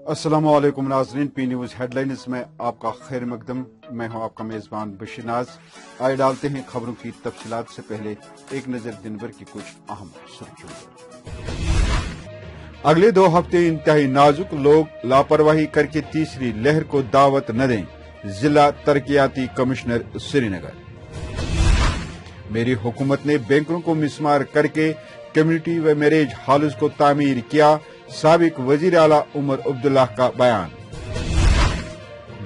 अस्सलामु अलैकुम नाज़रीन, पी न्यूज़ हेडलाइंस में आपका खैर मकदम। मैं हूं आपका मेज़बान बशीर नाज। आइए डालते हैं खबरों की तफसीलात से पहले एक नज़र दिन भर की कुछ अहम सुर्खियों पर। अगले 2 हफ्ते इंतहाई नाजुक, लोग लापरवाही करके तीसरी लहर को दावत न दें। जिला तरक्याती कमिश्नर श्रीनगर। मेरी हुकूमत ने बैंकों को मिसमार करके कम्युनिटी व मैरिज हॉल्स को तामीर किया। साबिक वजीर आला उमर अब्दुल्ला का बयान।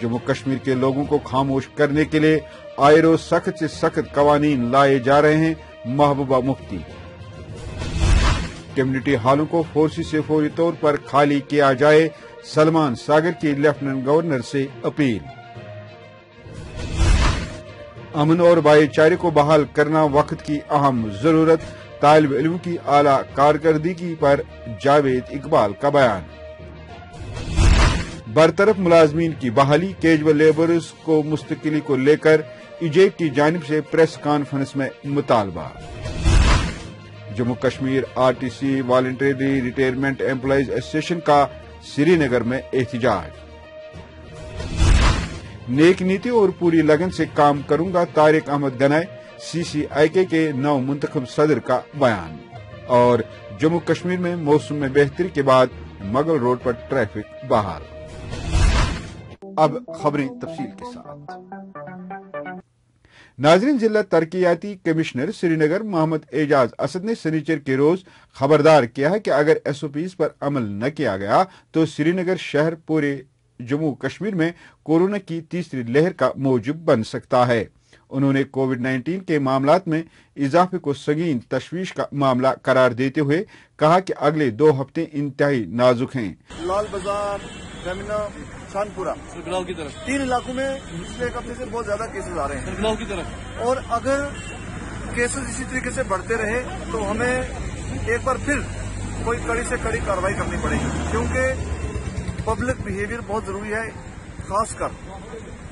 जम्मू कश्मीर के लोगों को खामोश करने के लिए आए रोज सख्त से सख्त कवानीन लाए जा रहे हैं। महबूबा मुफ्ती। कम्युनिटी हॉलों को फोर्सी से फौरी तौर पर खाली किया जाए। सलमान सागर की लेफ्टिनेंट गवर्नर से अपील। अमन और भाईचारे को बहाल करना वक्त की अहम जरूरत। तालिब इल्म की आला कारकर्दगी पर जावेद इकबाल का बयान। बरतरफ मुलाजमीन की बहाली, कैजुअल लेबरर्स को मुस्तकिली को लेकर इजेक की जानिब से प्रेस कॉन्फ्रेंस में मुतालबा। Jammu Kashmir RTC voluntary retirement employees association का श्रीनगर में एहतजाज। नेक नीति और पूरी लगन से काम करूंगा, तारिक अहमद गनाई सीसीआईके के नव मुंतखब सदर का बयान। और जम्मू कश्मीर में मौसम में बेहतरी के बाद मगल रोड पर ट्रैफिक बहाल। अब खबरें तफसील के साथ। नाजरीन, जिला तरक्याती कमिश्नर श्रीनगर मोहम्मद एजाज असद ने सनीचर के रोज खबरदार किया है कि अगर एसओपीज पर अमल न किया गया तो श्रीनगर शहर पूरे जम्मू कश्मीर में कोरोना की तीसरी लहर का मौजूद बन सकता है। उन्होंने कोविड-19 के मामलात में इजाफे को संगीन तशवीश का मामला करार देते हुए कहा कि अगले 2 हफ्ते इंतहाई नाजुक हैं। लाल बाजार, जमीना, शानपुरा की तरफ 3 इलाकों में पिछले एक हफ्ते से बहुत ज्यादा केसेस आ रहे हैं की तरफ, और अगर केसेस इसी तरीके से बढ़ते रहे तो हमें एक बार फिर कोई कड़ी से कड़ी कार्रवाई करनी पड़ेगी, क्योंकि पब्लिक बिहेवियर बहुत जरूरी है, खासकर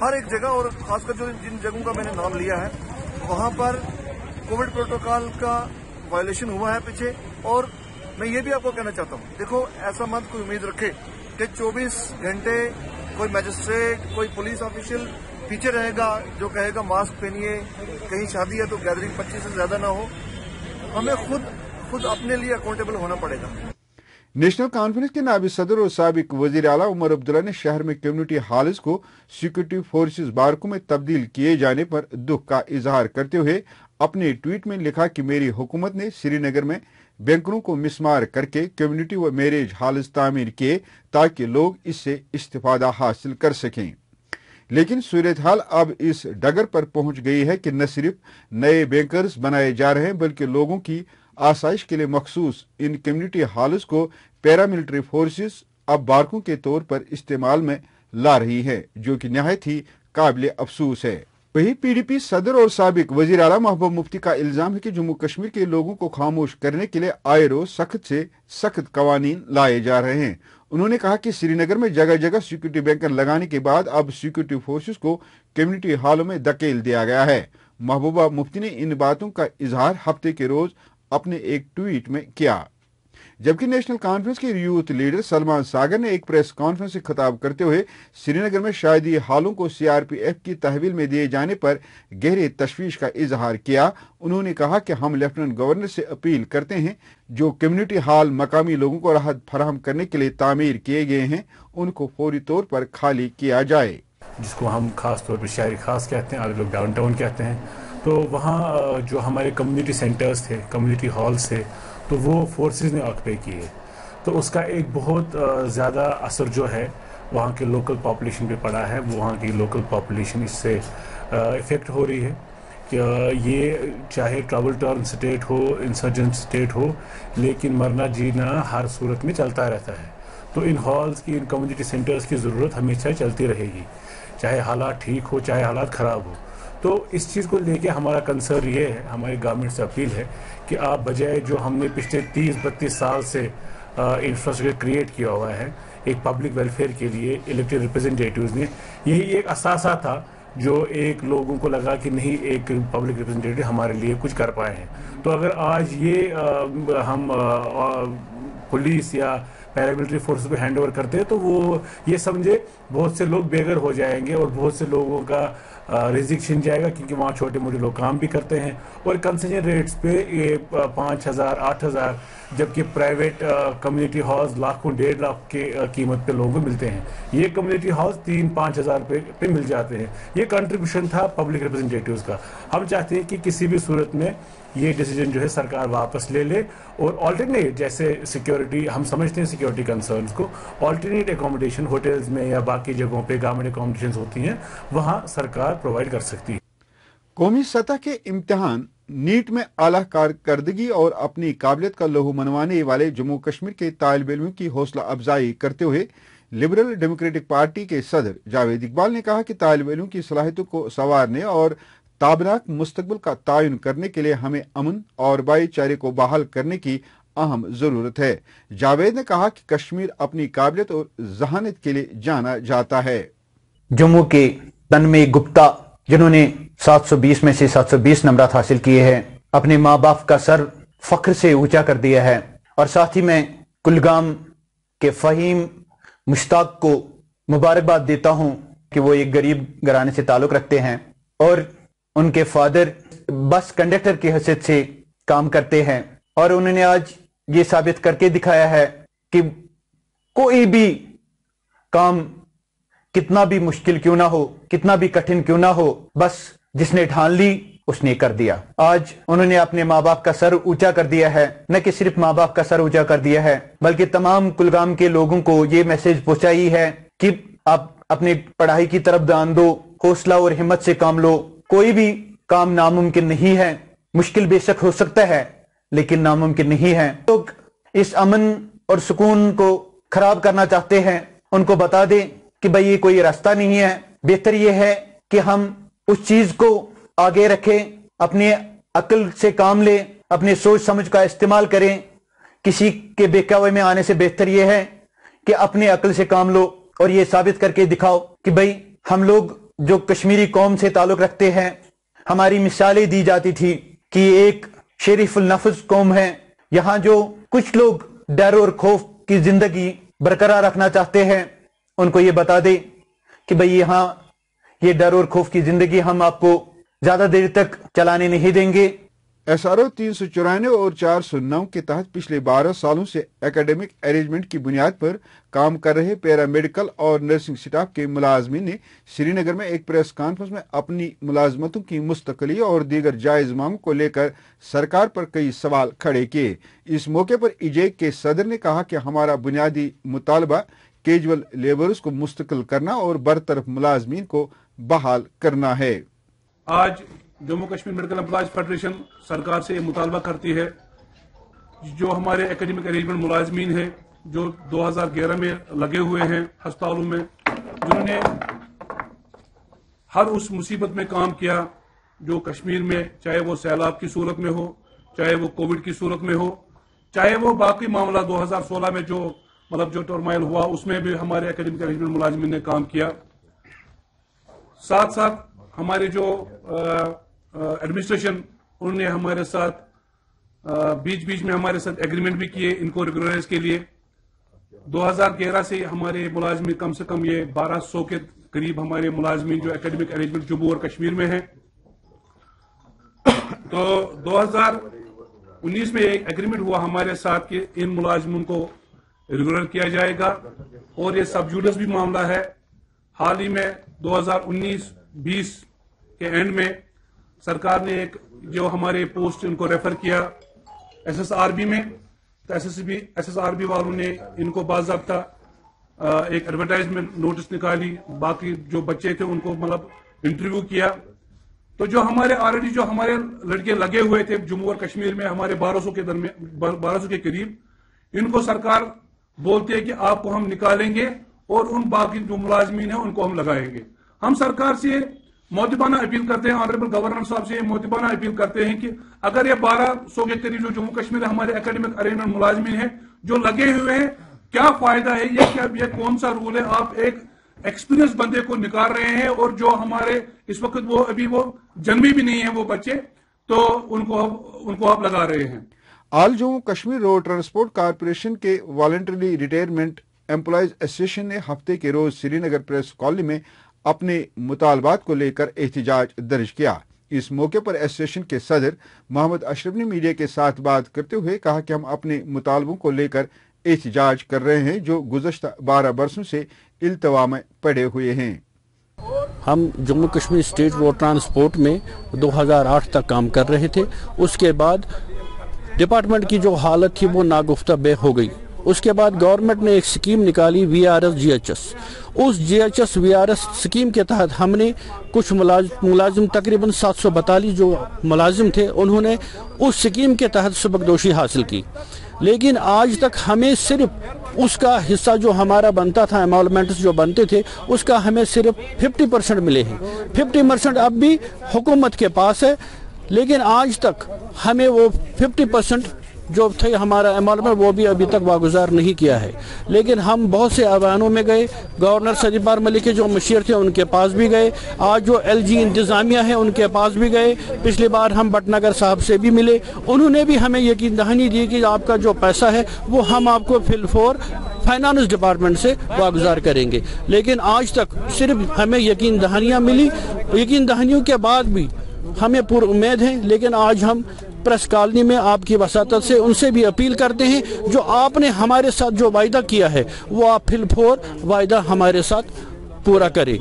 हर एक जगह, और खासकर जो जिन जगहों का मैंने नाम लिया है वहां पर कोविड प्रोटोकॉल का वायलेशन हुआ है पीछे। और मैं ये भी आपको कहना चाहता हूँ, देखो ऐसा मत कोई उम्मीद रखे कि 24 घंटे कोई मजिस्ट्रेट, कोई पुलिस ऑफिशियल पीछे रहेगा जो कहेगा मास्क पहनिए, कहीं शादी है तो गैदरिंग 25 से ज्यादा ना हो। हमें खुद अपने लिए अकाउंटेबल होना पड़ेगा। नेशनल कॉन्फ्रेंस के नायब सदर और साबिक वजीर आला उमर अब्दुल्ला ने शहर में कम्युनिटी हॉल्स को सिक्योरिटी फोर्सेस बारकों में तब्दील किए जाने पर दुख का इजहार करते हुए अपने ट्वीट में लिखा कि मेरी हुकूमत ने श्रीनगर में बैंकरों को मिसमार करके कम्युनिटी व मैरिज हॉल्स तामीर किए ताकि लोग इससे इस्तिफादा हासिल कर सकें। लेकिन सूरत हाल अब इस डगर पर पहुंच गई है कि न सिर्फ नए बैंकर्स बनाए जा रहे हैं बल्कि लोगों की आसाइश के लिए मखसूस इन कम्युनिटी हॉल्स को पैरामिलिट्री फोर्सेस अब बारकों के तौर पर इस्तेमाल में ला रही है, जो कि निहायत ही काबिल अफसोस है। वहीं पीडीपी सदर और साबिक वजीर आला महबूबा मुफ्ती का इल्जाम है कि जम्मू कश्मीर के लोगों को खामोश करने के लिए आए रोज सख्त से सख्त कवानीन लाए जा रहे हैं। उन्होंने कहा कि श्रीनगर में जगह जगह सिक्योरिटी बैंकर लगाने के बाद अब सिक्योरिटी फोर्सेस को कम्युनिटी हॉलों में धकेल दिया गया है। महबूबा मुफ्ती ने इन बातों का इजहार हफ्ते के रोज अपने एक ट्वीट में किया, जबकि नेशनल कॉन्फ्रेंस के यूथ लीडर सलमान सागर ने एक प्रेस कॉन्फ्रेंस से खिताब करते हुए श्रीनगर में शादी हॉलों को सीआरपीएफ की तहवील में दिए जाने पर गहरे तशवीश का इजहार किया। उन्होंने कहा कि हम लेफ्टिनेंट गवर्नर से अपील करते हैं जो कम्युनिटी हॉल मकामी लोगों को राहत फराहम करने के लिए तामीर किए गए हैं उनको फौरी तौर पर खाली किया जाए, जिसको हम खास तौर पर शहरी खास कहते हैं, आगे लोग डाउनटाउन कहते हैं। तो वहाँ जो हमारे कम्युनिटी सेंटर्स थे, कम्युनिटी हॉल्स थे, तो वो फोर्सेस ने ऑक्यूपाई किए। तो उसका एक बहुत ज़्यादा असर जो है वहाँ के लोकल पॉपुलेशन पे पड़ा है। वो वहाँ की लोकल पॉपुलेशन इससे इफ़ेक्ट हो रही है कि ये चाहे ट्रबल टर्न स्टेट हो, इंसर्जेंट स्टेट हो, लेकिन मरना जीना हर सूरत में चलता रहता है। तो इन हॉल्स की, इन कम्युनिटी सेंटर्स की ज़रूरत हमेशा चलती रहेगी, चाहे हालात ठीक हो चाहे हालात ख़राब हो। तो इस चीज़ को लेके हमारा कंसर्न ये है, हमारी गवर्नमेंट से अपील है कि आप बजाय जो हमने पिछले 30-32 साल से इंफ्रास्ट्रक्चर क्रिएट किया हुआ है एक पब्लिक वेलफेयर के लिए, इलेक्टेड रिप्रेजेंटेटिव्स ने, यही एक असासा था जो एक लोगों को लगा कि नहीं एक पब्लिक रिप्रेजेंटेटिव हमारे लिए कुछ कर पाए हैं। तो अगर आज ये हम पुलिस या पैरामिलिट्री फोर्सेस को हैंड ओवर करते हैं, तो वो ये समझे बहुत से लोग बेघर हो जाएंगे और बहुत से लोगों का रिजिक छिन जाएगा, क्योंकि वहाँ छोटे मोटे लोग काम भी करते हैं और कंसेशन रेट्स पे ये 5,000 8,000, जबकि प्राइवेट कम्युनिटी हॉल्स लाखों 1.5 लाख के कीमत पे लोगों को मिलते हैं। ये कम्युनिटी हॉल्स 3-5 हज़ार पे मिल जाते हैं। ये कंट्रीब्यूशन था पब्लिक रिप्रेजेंटेटिव्स का। हम चाहते हैं कि किसी भी सूरत में ये डिसीजन जो है सरकार वापस ले ले और ऑल्टरनेट, जैसे सिक्योरिटी, हम समझते हैं सिक्योरिटी कंसर्न्स को, ऑल्टरनेट एकोमोडेशन होटल्स में या बाकी जगहों पे गवर्नमेंट एकोमोडेशन होती हैं, वहाँ सरकार प्रोवाइड कर सकती है। कौमी सतह के इम्तिहान नीट में आला कारकर्दगी और अपनी काबिलियत का लहू मनवाने वाले जम्मू कश्मीर के तालिब इल्मों की हौसला अफजाई करते हुए लिबरल डेमोक्रेटिक पार्टी के सदर जावेद इकबाल ने कहा कि तालिब इल्मों की सलाहियतों को संवारने और ताबनाक मुस्तकबिल का तयन करने के लिए हमें अमन और भाईचारे को बहाल करने की अहम जरूरत है। जावेद ने कहा कि कश्मीर अपनी काबिलियत और जहानत के लिए जाना जाता है। जम्मू के तन्मय गुप्ता, जिन्होंने 720 में से 720 नंबरात हासिल किए हैं, अपने माँ बाप का सर फख्र से ऊंचा कर दिया है। और साथ ही मैं कुलगाम के फहीम मुश्ताक को मुबारकबाद देता हूं कि वो एक गरीब घराने से ताल्लुक रखते हैं और उनके फादर बस कंडक्टर की हैसियत से काम करते हैं और उन्होंने आज ये साबित करके दिखाया है कि कोई भी काम कितना भी मुश्किल क्यों ना हो, कितना भी कठिन क्यों ना हो, बस जिसने ठान ली उसने कर दिया। आज उन्होंने अपने माँ बाप का सर ऊंचा कर दिया है, न कि सिर्फ माँ बाप का सर ऊंचा कर दिया है, बल्कि तमाम कुलगाम के लोगों को ये मैसेज पहुंचाई है कि आप अपनी पढ़ाई की तरफ ध्यान दो, हौसला और हिम्मत से काम लो। कोई भी काम नामुमकिन नहीं है, मुश्किल बेशक हो सकता है लेकिन नामुमकिन नहीं है। तो इस अमन और सुकून को खराब करना चाहते हैं, उनको बता दें कि भाई ये कोई रास्ता नहीं है। बेहतर ये है कि हम उस चीज को आगे रखें, अपने अक्ल से काम लें, अपने सोच समझ का इस्तेमाल करें। किसी के बहकावे में आने से बेहतर ये है कि अपने अक्ल से काम लो और ये साबित करके दिखाओ कि भाई हम लोग जो कश्मीरी कौम से ताल्लुक रखते हैं, हमारी मिसालें दी जाती थी कि एक शरीफुल नफ्स कौम है। यहाँ जो कुछ लोग डर और खौफ की जिंदगी बरकरार रखना चाहते हैं, उनको ये बता दे कि भाई यहाँ ये डर और खौफ की जिंदगी हम आपको ज्यादा देर तक चलाने नहीं देंगे। SRO 394 और 409 के तहत पिछले 12 सालों से एकेडमिक अरेंजमेंट की बुनियाद पर काम कर रहे पैरामेडिकल और नर्सिंग स्टाफ के मुलाजमीन ने श्रीनगर में एक प्रेस कॉन्फ्रेंस में अपनी मुलाजमतों की मुस्तकली और दीगर जायज मांगों को लेकर सरकार पर कई सवाल खड़े किए। इस मौके पर इजेक के सदर ने कहा कि हमारा बुनियादी मुतालबा कैजुअल लेबरर्स को मुस्तकिल करना और बरतरफ मुलाजमीन को बहाल करना है। आज Jammu Kashmir medical employees federation सरकार से ये मुतालबा करती है, जो हमारे एकेडमिक अरेंजमेंट मुलाजमीन हैं, जो 2011 में लगे हुए हैं अस्पतालों में, जिन्होंने हर उस मुसीबत में काम किया जो कश्मीर में, चाहे वो सैलाब की सूरत में हो, चाहे वो कोविड की सूरत में हो, चाहे वो बाकी मामला 2016 में जो जो टर्माइल हुआ, उसमें भी हमारे एकेडमिक अरेंजमेंट मुलाजमीन ने काम किया। साथ साथ हमारे जो एडमिनिस्ट्रेशन, उन्होंने हमारे साथ बीच बीच में हमारे साथ एग्रीमेंट भी किए इनको रेगुलराइज के लिए। 2011 से हमारे मुलाजमीन कम से कम ये 1200 के करीब हमारे मुलाजमीन जो एकेडमिक अरेंजमेंट जम्मू और कश्मीर में है। तो 2019 में एक एग्रीमेंट हुआ हमारे साथ कि इन मुलाजमीन को रेगुलर किया जाएगा और ये सब जुडिस भी मामला है। हाल ही में 2019-20 के एंड में सरकार ने एक जो हमारे पोस्ट इनको रेफर किया SSRB में, तो SSRB वालों ने इनको बाज़ाब्ता एक एडवर्टाइजमेंट नोटिस निकाली, बाकी जो बच्चे थे उनको इंटरव्यू किया। तो जो हमारे ऑलरेडी जो हमारे लड़के लगे हुए थे जम्मू और कश्मीर में, हमारे 1200 के करीब, इनको सरकार बोलती है कि आपको हम निकालेंगे और उन बाकी जो मुलाजमीन हैं उनको हम लगाएंगे। हम सरकार से मोतिबाना अपील करते हैं, ऑनरेबल गवर्नर साहब से मोतिबाना अपील करते हैं कि अगर ये 1200 के करीब जो जम्मू कश्मीर हमारे एकेडमिक अरेंजमेंट मुलाजमीन हैं जो लगे हुए हैं, क्या फायदा है ये कौन सा रूल है? आप एक एक्सपीरियंस बंदे को निकाल रहे हैं और जो हमारे इस वक्त वो अभी वो जन्मी भी नहीं है वो बच्चे, तो उनको आप लगा रहे हैं। All Jammu Kashmir road transport corporation کے voluntary retirement employees association نے ہفتے کے روز سری نگر پریس کالونی میں اپنے مطالبات کو لے کر احتجاج درج کیا۔ اس موقع پر ایسوسی ایشن کے صدر محمد اشرف نے میڈیا کے ساتھ بات کرتے ہوئے کہا کہ ہم اپنے مطالبوں کو لے کر احتجاج کر رہے ہیں جو گزشتہ 12 برسوں سے التوا میں پڑے ہوئے ہیں۔ ہم Jammu Kashmir state road transport میں 2008 تک کام کر رہے تھے۔ اس کے بعد ڈپارٹمنٹ کی جو حالت تھی وہ ناگفتہ بے ہو گئی۔ اس کے بعد گورنمنٹ نے ایک سکیم نکالی VRS GHS۔ اس GHS VRS سکیم کے تحت ہم نے کچھ ملازم تقریباً 742 جو ملازم تھے انہوں نے اس سکیم کے تحت سبکدوشی حاصل کی، لیکن آج تک ہمیں صرف اس کا حصہ جو ہمارا بنتا تھا، ایمالومنٹس جو بنتے تھے، اس کا ہمیں صرف 50% ملے ہیں۔ 50% اب بھی حکومت کے پاس ہے، لیکن آج تک ہمیں وہ 50% جو تھے ہمارا ایمالومنٹ وہ بھی ابھی تک واگزار نہیں کیا ہے۔ لیکن ہم بہت سے ایوانوں میں گئے، گورنر سعید بار ملک کے جو مشیر تھے ان کے پاس بھی گئے، آج جو LG انتظامیہ ہے ان کے پاس بھی گئے، پچھلی بار ہم بٹنگر صاحب سے بھی ملے، انہوں نے بھی ہمیں یقین دہانی دی کہ آپ کا جو پیسہ ہے وہ ہم آپ کو فل فائنانس ڈپارٹمنٹ سے واگزار کریں گے۔ لیکن آج تک صرف ہمیں یقین دہانیاں ملی، یقین دہانیوں کے بعد بھی ہمیں پر امید ہیں، لیکن آج ہم پریس کالونی میں آپ کی وساطت سے ان سے بھی اپیل کرتے ہیں جو آپ نے ہمارے ساتھ جو وعدہ کیا ہے وہ آپ فل فور وعدہ ہمارے ساتھ پورا کریں۔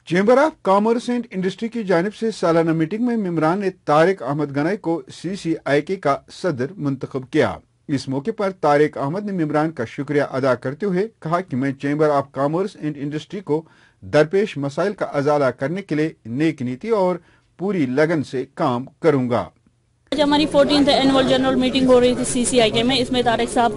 Chamber of commerce and industry کی جانب سے سالانہ میٹنگ میں ممبران نے طارق احمد گنائی کو CCIK کا صدر منتخب کیا۔ اس موقع پر طارق احمد نے ممبران کا شکریہ ادا کرتے ہوئے کہا کہ میں chamber of commerce and industry کو درپیش مسائل کا ازالہ کرنے کے لیے نیک نیتی اور پوری لگن سے کام کروں گا۔ آج ہماری 14th اینول جنرل میٹنگ ہو رہی تھی CCIK میں، اس میں طارق صاحب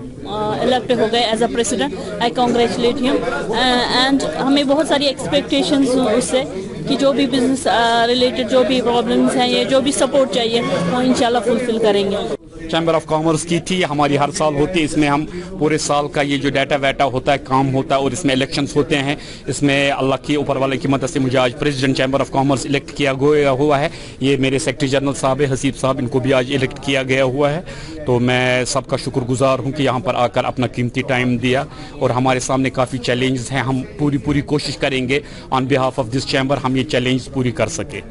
الیکٹ ہو گئے as a president. I congratulate ہم اینڈ ہمیں بہت ساری ایکسپیکٹیشنز اس سے کہ جو بھی بزنس ریلیٹڈ جو بھی پرابلمس ہیں یہ جو بھی سپورٹ چاہیے وہ انشاءاللہ فلفل کریں گے۔ چیمبر آف کامرس کی تھی، ہماری ہر سال ہوتی ہے، اس میں ہم پورے سال کا یہ جو ڈیٹا ویٹا ہوتا ہے کام ہوتا ہے، اور اس میں الیکشنز ہوتے ہیں۔ اس میں اللہ کی اوپر والے کی مدد سے مجھے آج president chamber of commerce elect کیا گیا ہوا ہے۔ یہ میرے سیکرٹری جنرل صاحب حسیب صاحب، ان کو بھی آج الیکٹ کیا گیا ہوا ہے۔ تو میں سب کا شکر گزار ہوں کہ یہاں پر آ کر اپنا قیمتی ٹائم دیا، اور ہمارے سامنے کافی چیلنجز ہیں، ہم پوری کوشش کریں گے آن بہاف آف دس چیمبر ہم یہ چیلنجز پوری کر سکیں۔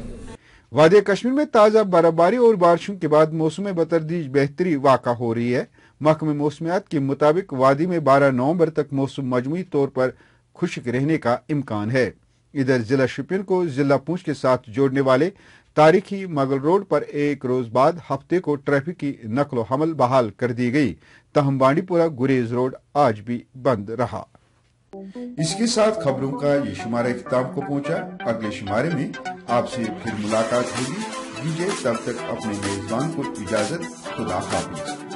وادی کشمیر میں تازہ برف باری اور بارشوں کے بعد موسم بتدریج بہتری واقع ہو رہی ہے۔ محکمہ موسمیات کے مطابق وادی میں 12 نومبر تک موسم مجموعی طور پر خشک رہنے کا امکان ہے۔ ادھر ضلع شوپین کو ضلع پونچھ کے ساتھ جوڑنے والے تاریخی مغل روڈ پر ایک روز بعد ہفتے کو ٹریفک کی نقل و حمل بحال کر دی گئی، تاہم بانڈی پورہ گریز روڈ آج بھی بند رہا۔ اس کے ساتھ خبروں کا یہ شمارہ اختتام کو پہنچا۔ اگلے شمارے میں آپ سے پھر ملاقات ہوگی۔ دیجیے تب تک اپنے میزبان کو اجازت۔ خدا حافظ۔